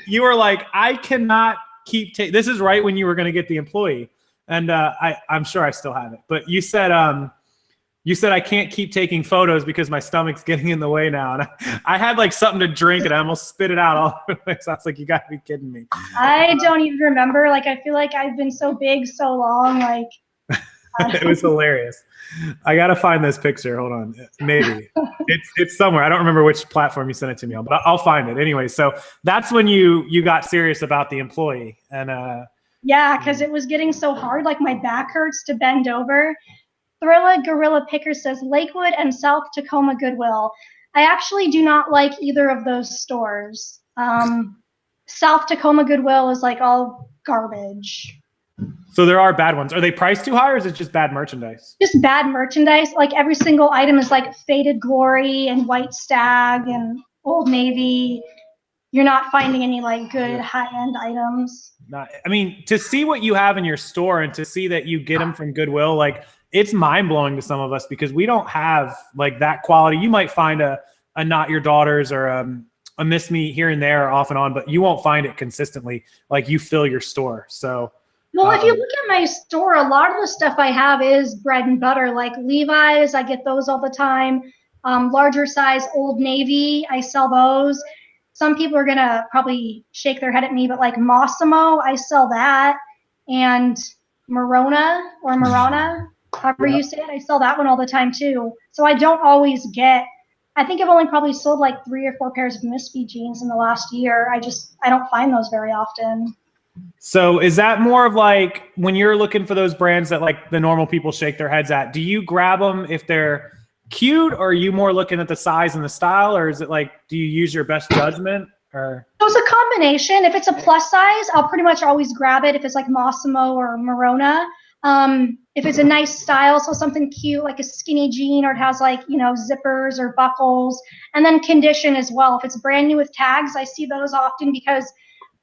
You were like, I cannot keep this is right when you were going to get the employee, and I'm sure I still have it, but you said I can't keep taking photos because my stomach's getting in the way now, and I had like something to drink and I almost spit it out all over the place. I was like, you gotta be kidding me. I don't even remember. Like, I feel like I've been so big so long, like It was hilarious. I gotta find this picture. Hold on, maybe it's somewhere. I don't remember which platform you sent it to me on, but I'll find it anyway. So that's when you got serious about the employee, and yeah, because it was getting so hard. Like my back hurts to bend over. Thrilla Gorilla Picker says Lakewood and South Tacoma Goodwill. I actually do not like either of those stores. South Tacoma Goodwill is like all garbage. So there are bad ones. Are they priced too high, or is it just bad merchandise? Just bad merchandise. Like every single item is like Faded Glory and White Stag and Old Navy. You're not finding any like good high-end items. I mean, to see what you have in your store and to see that you get them from Goodwill, like it's mind blowing to some of us because we don't have like that quality. You might find a Not Your Daughters or a Miss Me here and there off and on, but you won't find it consistently. Like you fill your store. So, well, if you look at my store, a lot of the stuff I have is bread and butter, like Levi's. I get those all the time. Larger size Old Navy, I sell those. Some people are gonna probably shake their head at me, but like Mossimo, I sell that. And Marona, however you say it, I sell that one all the time too. So I don't always get, I think I've only probably sold like 3 or 4 pairs of Miss Me jeans in the last year. I don't find those very often. So is that more of like when you're looking for those brands that like the normal people shake their heads at, do you grab them if they're cute, or are you more looking at the size and the style, or is it like, do you use your best judgment? Or so it's a combination. If it's a plus size, I'll pretty much always grab it if it's like Mossimo or Marona. If it's a nice style, so something cute like a skinny jean, or it has like, you know, zippers or buckles, and then condition as well. If it's brand new with tags, I see those often because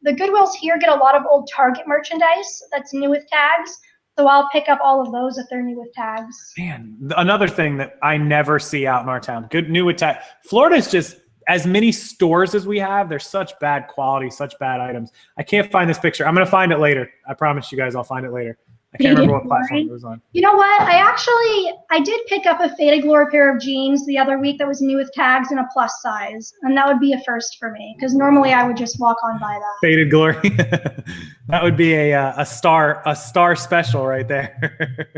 the Goodwills here get a lot of old Target merchandise that's new with tags. So I'll pick up all of those if they're new with tags. man, another thing that I never see out in our town, good new with tag. Florida's just as many stores as we have. There's such bad quality, such bad items. I can't find this picture. I'm going to find it later. I promise you guys I'll find it later. I can't remember what platform it was on. You know what? I did pick up a Faded Glory pair of jeans the other week that was new with tags in a plus size. And that would be a first for me because normally I would just walk on by that. Faded Glory. That would be a star special right there.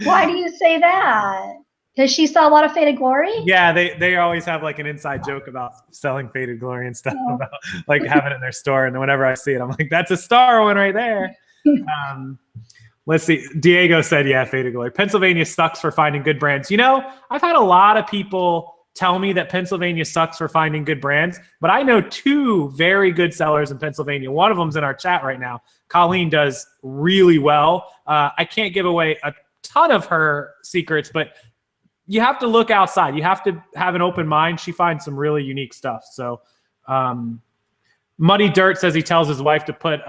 Why do you say that? Does she sell a lot of Faded Glory? Yeah, they always have like an inside joke about selling Faded Glory and stuff, about like having it in their store. And then whenever I see it, I'm like, that's a star one right there. Let's see. Diego said, yeah, Faded Glory. Pennsylvania sucks for finding good brands. You know, I've had a lot of people tell me that Pennsylvania sucks for finding good brands, but I know 2 very good sellers in Pennsylvania. One of them's in our chat right now. Colleen does really well. I can't give away a ton of her secrets, but you have to look outside. You have to have an open mind. She finds some really unique stuff. So Muddy Dirt says he tells his wife to put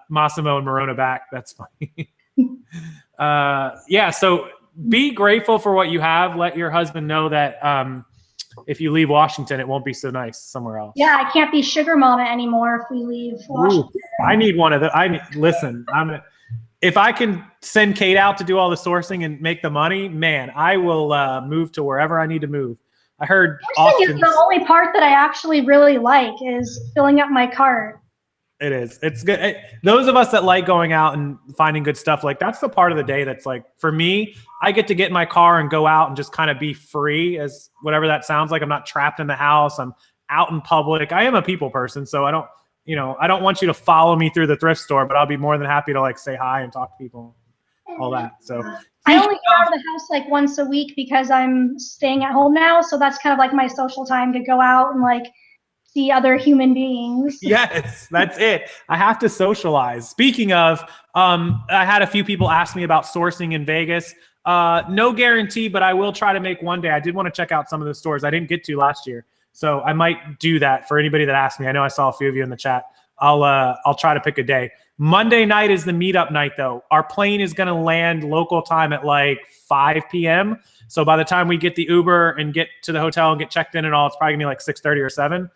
Massimo and Marona back. That's funny. Yeah, so be grateful for what you have. Let your husband know that if you leave Washington, it won't be so nice somewhere else. Yeah, I can't be sugar mama anymore if we leave Washington. Ooh, I need one of the. Listen. If I can send Kate out to do all the sourcing and make the money, man, I will move to wherever I need to move. I heard. Sourcing is the only part that I actually really like is filling up my cart. It is. It's good. Those of us that like going out and finding good stuff, like that's the part of the day that's like, for me, I get to get in my car and go out and just kind of be free, as whatever that sounds like. I'm not trapped in the house. I'm out in public. I am a people person, so I don't want you to follow me through the thrift store, but I'll be more than happy to like say hi and talk to people, all that. So I only get out of the house like once a week because I'm staying at home now. So that's kind of like my social time to go out and like see other human beings. Yes, that's it. I have to socialize. Speaking of, I had a few people ask me about sourcing in Vegas. No guarantee, but I will try to make one day. I did want to check out some of the stores I didn't get to last year. So I might do that for anybody that asked me. I know I saw a few of you in the chat. I'll try to pick a day. Monday night is the meetup night though. Our plane is going to land local time at like 5 p.m. So by the time we get the Uber and get to the hotel and get checked in and all, it's probably gonna be like 6:30 or 7.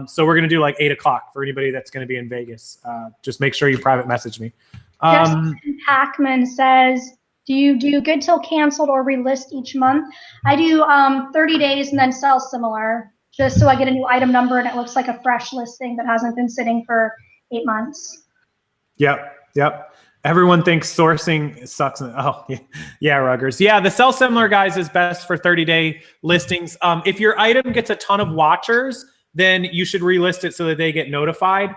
So we're going to do like 8 o'clock for anybody that's going to be in Vegas. Just make sure you private message me. Justin Packman says, do you do good till canceled or relist each month? I do 30 days and then sell similar, just so I get a new item number and it looks like a fresh listing that hasn't been sitting for 8 months. Yep. Everyone thinks sourcing sucks. Oh, yeah, Ruggers. Yeah, the sell similar, guys, is best for 30-day listings. If your item gets a ton of watchers, then you should relist it so that they get notified.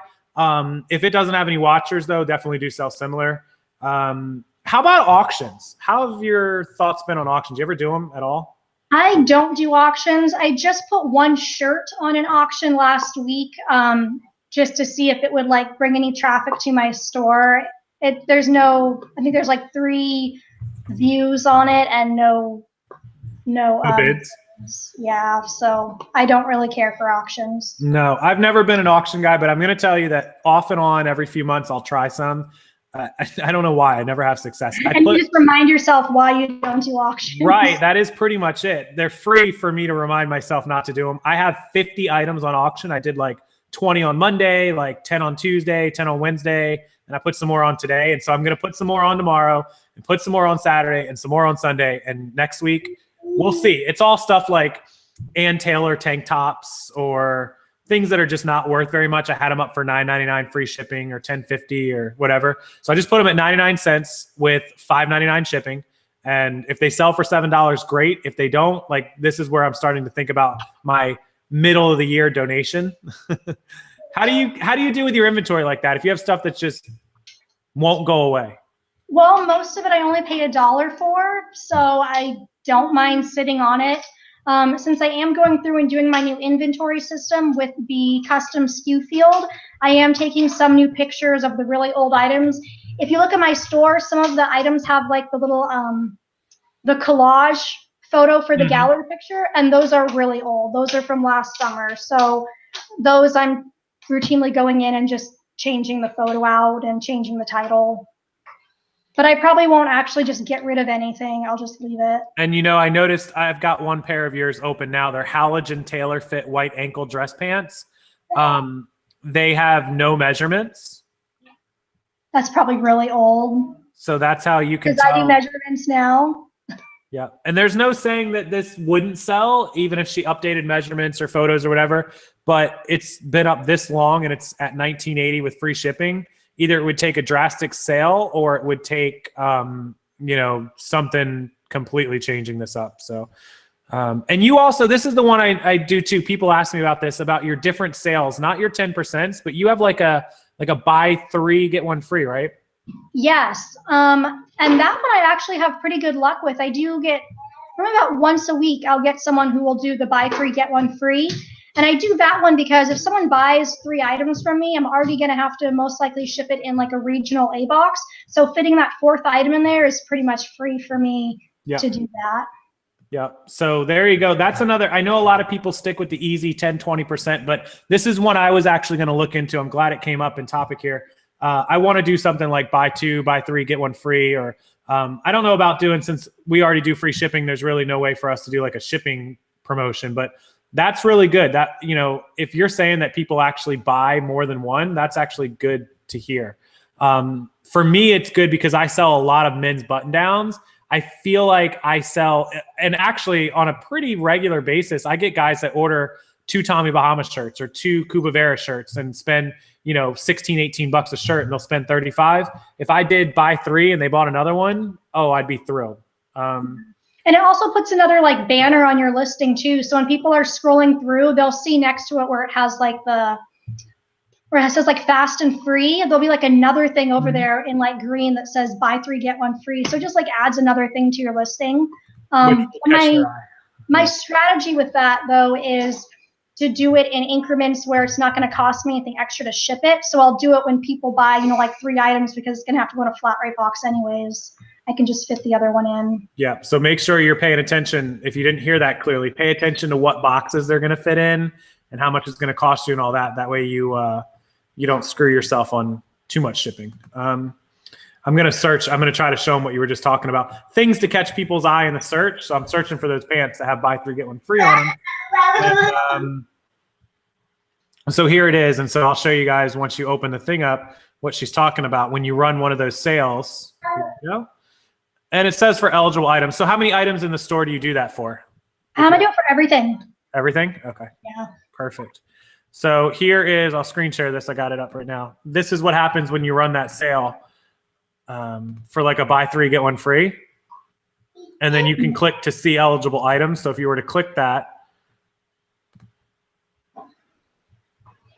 If it doesn't have any watchers, though, definitely do sell similar. How about auctions? How have your thoughts been on auctions? You ever do them at all? I don't do auctions. I just put one shirt on an auction last week just to see if it would like bring any traffic to my store. I think there's like 3 views on it and no bids. Yeah, so I don't really care for auctions. No, I've never been an auction guy, but I'm going to tell you that off and on every few months I'll try some. I don't know why. I never have success. And you just remind yourself why you don't do auctions. Right. That is pretty much it. They're free for me to remind myself not to do them. I have 50 items on auction. I did like 20 on Monday, like 10 on Tuesday, 10 on Wednesday, and I put some more on today. And so I'm going to put some more on tomorrow and put some more on Saturday and some more on Sunday. And next week, we'll see. It's all stuff like Ann Taylor tank tops or things that are just not worth very much. I had them up for $9.99 free shipping or $10.50 or whatever. So I just put them at 99 cents with $5.99 shipping. And if they sell for $7, great. If they don't, like, this is where I'm starting to think about my middle of the year donation. How do you do with your inventory like that? If you have stuff that just won't go away? Well, most of it I only pay $1 for, so I don't mind sitting on it. Since I am going through and doing my new inventory system with the custom SKU field, I am taking some new pictures of the really old items. If you look at my store, some of the items have like the little, the collage photo for the gallery picture, and those are really old. Those are from last summer. So those I'm routinely going in and just changing the photo out and changing the title. But I probably won't actually just get rid of anything. I'll just leave it. And, you know, I noticed I've got one pair of yours open now. They're halogen tailor fit white ankle dress pants. They have no measurements. That's probably really old. So that's how you can tell. Because I do measurements now. Yeah. And there's no saying that this wouldn't sell, even if she updated measurements or photos or whatever. But it's been up this long and it's at $19.80 with free shipping. Either it would take a drastic sale or it would take, you know, something completely changing this up. So, and you also, this is the one I do too. People ask me about this, about your different sales, not your 10%, but you have like a buy 3, get 1 free, right? Yes. And that one I actually have pretty good luck with. I do get, probably about once a week, I'll get someone who will do the buy 3, get 1 free. And I do that one because if someone buys 3 items from me, I'm already going to have to most likely ship it in like a regional A box. So fitting that 4th item in there is pretty much free for me to do that. Yeah. So there you go. That's another, I know a lot of people stick with the easy 10, 20%, but this is one I was actually going to look into. I'm glad it came up in topic here. I want to do something like buy 2, buy 3, get 1 free, or I don't know about doing, since we already do free shipping, there's really no way for us to do like a shipping promotion, but that's really good. That, you know, if you're saying that people actually buy more than one, that's actually good to hear. For me, it's good because I sell a lot of men's button downs. I feel like I sell, and actually on a pretty regular basis, I get guys that order 2 Tommy Bahama shirts or 2 Cuba Vera shirts and spend, you know, 16, 18 bucks a shirt, and they'll spend 35. If I did buy 3 and they bought another one, oh, I'd be thrilled. And it also puts another like banner on your listing too. So when people are scrolling through, they'll see next to it where it has like where it says like fast and free, there'll be like another thing over there in like green that says buy 3, get 1 free. So it just like adds another thing to your listing. My strategy with that though is to do it in increments where it's not going to cost me anything extra to ship it. So I'll do it when people buy, you know, like 3 items because it's going to have to go in a flat rate box anyways. I can just fit the other one in. Yeah. So make sure you're paying attention. If you didn't hear that clearly, pay attention to what boxes they're going to fit in and how much it's going to cost you and all that. That way you don't screw yourself on too much shipping. I'm going to search. I'm going to try to show them what you were just talking about. Things to catch people's eye in the search. So I'm searching for those pants that have buy 3, get 1 free on them. And, so here it is. And so I'll show you guys once you open the thing up what she's talking about when you run one of those sales. Here we go. And it says for eligible items. So how many items in the store do you do that for? I do it for everything. Everything? Okay. Yeah. Perfect. So here is, I'll screen share this. I got it up right now. This is what happens when you run that sale for like a buy 3, get 1 free. And then you can click to see eligible items. So if you were to click that,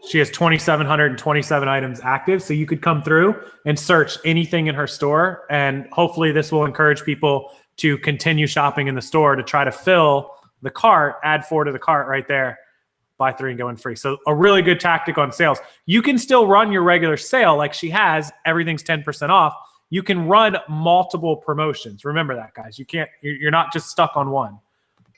she has 2,727 items active. So you could come through and search anything in her store. And hopefully this will encourage people to continue shopping in the store to try to fill the cart, add 4 to the cart right there, buy 3 and go in free. So a really good tactic on sales. You can still run your regular sale like she has, everything's 10% off. You can run multiple promotions. Remember that, guys. You're not just stuck on one.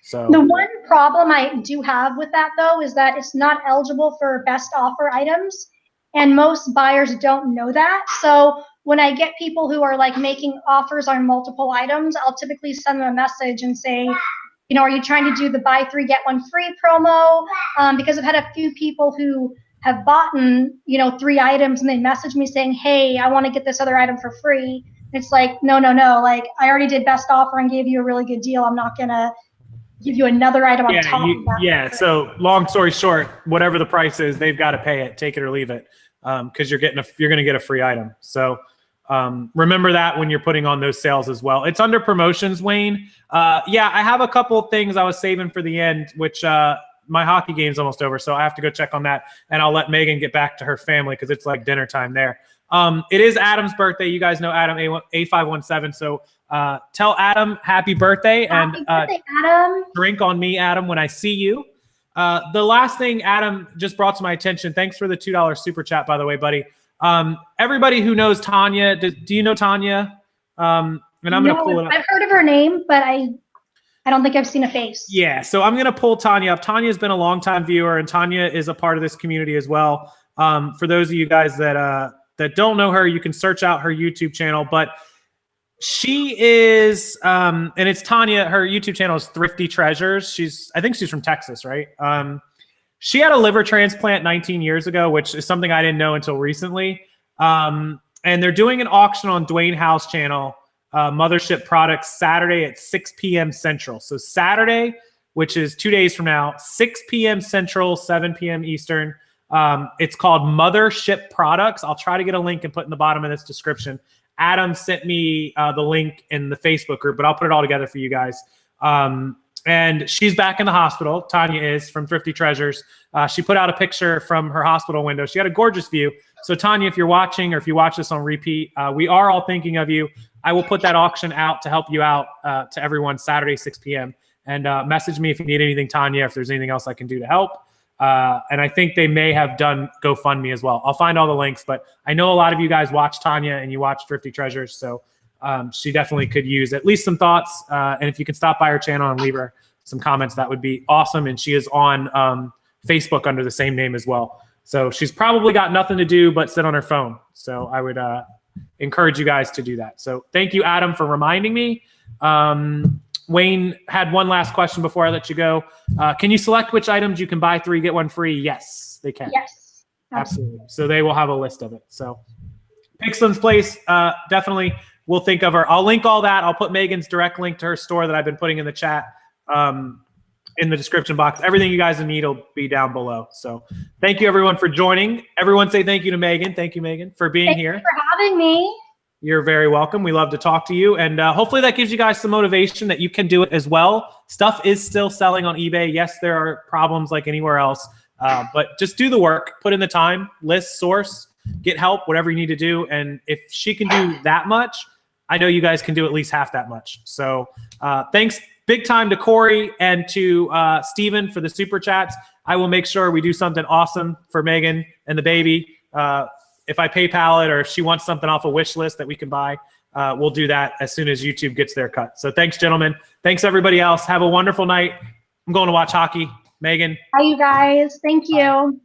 So the one problem I do have with that though is that it's not eligible for best offer items, and most buyers don't know that. So when I get people who are like making offers on multiple items, I'll typically send them a message and say, you know, are you trying to do the buy 3 get 1 free promo? Because I've had a few people who have bought, you know, 3 items and they message me saying, hey, I want to get this other item for free. It's like, no. Like, I already did best offer and gave you a really good deal. I'm not going to give you another item on top of that. Yeah, so long story short, whatever the price is, they've got to pay it, take it or leave it, because you're going to get a free item. So remember that when you're putting on those sales as well. It's under promotions, Wayne. Yeah, I have a couple of things I was saving for the end, which my hockey game's almost over, so I have to go check on that, and I'll let Megan get back to her family because it's like dinner time there. It is Adam's birthday. You guys know Adam, A517, so tell Adam happy birthday, and happy birthday, Adam. Drink on me, Adam, when I see you. The last thing Adam just brought to my attention, thanks for the $2 super chat, by the way, buddy. Everybody who knows Tanya, do you know Tanya? And I'm going to pull it up. I've heard of her name, but I don't think I've seen a face. Yeah, so I'm going to pull Tanya up. Tanya's been a longtime viewer, and Tanya is a part of this community as well. For those of you guys that don't know her, you can search out her YouTube channel. But she is, and it's Tanya. Her YouTube channel is Thrifty Treasures. I think she's from Texas, right? She had a liver transplant 19 years ago, which is something I didn't know until recently. And they're doing an auction on Dwayne Howe's channel, Mothership Products, Saturday at 6 p.m. Central. So Saturday, which is 2 days from now, 6 p.m. Central, 7 p.m. Eastern. It's called Mothership Products. I'll try to get a link and put in the bottom of this description. Adam sent me the link in the Facebook group, but I'll put it all together for you guys. And she's back in the hospital. Tanya is, from Thrifty Treasures. She put out a picture from her hospital window. She had a gorgeous view. So Tanya, if you're watching or if you watch this on repeat, we are all thinking of you. I will put that auction out to help you out to everyone Saturday, 6 p.m. And message me if you need anything, Tanya, if there's anything else I can do to help. And I think they may have done GoFundMe as well. I'll find all the links, but I know a lot of you guys watch Tanya and you watch Thrifty Treasures. So she definitely could use at least some thoughts. And if you can stop by her channel and leave her some comments, that would be awesome. And she is on Facebook under the same name as well. So she's probably got nothing to do but sit on her phone. So I would encourage you guys to do that. So thank you, Adam, for reminding me. Wayne had one last question before I let you go. Can you select which items you can buy 3, get 1 free? Yes, they can. Yes. Absolutely. So they will have a list of it. So Pixlin's Place, definitely we'll think of her. I'll link all that. I'll put Megan's direct link to her store that I've been putting in the chat in the description box. Everything you guys need will be down below. So thank you, everyone, for joining. Everyone say thank you to Megan. Thank you, Megan, for being here. Thank you for having me. You're very welcome. We love to talk to you. And hopefully that gives you guys some motivation that you can do it as well. Stuff is still selling on eBay. Yes, there are problems like anywhere else. But just do the work. Put in the time. List, source, get help, whatever you need to do. And if she can do that much, I know you guys can do at least half that much. So thanks big time to Corey and to Steven for the super chats. I will make sure we do something awesome for Megan and the baby. If I PayPal it or if she wants something off a wish list that we can buy, we'll do that as soon as YouTube gets their cut. So thanks, gentlemen. Thanks, everybody else. Have a wonderful night. I'm going to watch hockey. Megan. Bye, you guys. Thank you.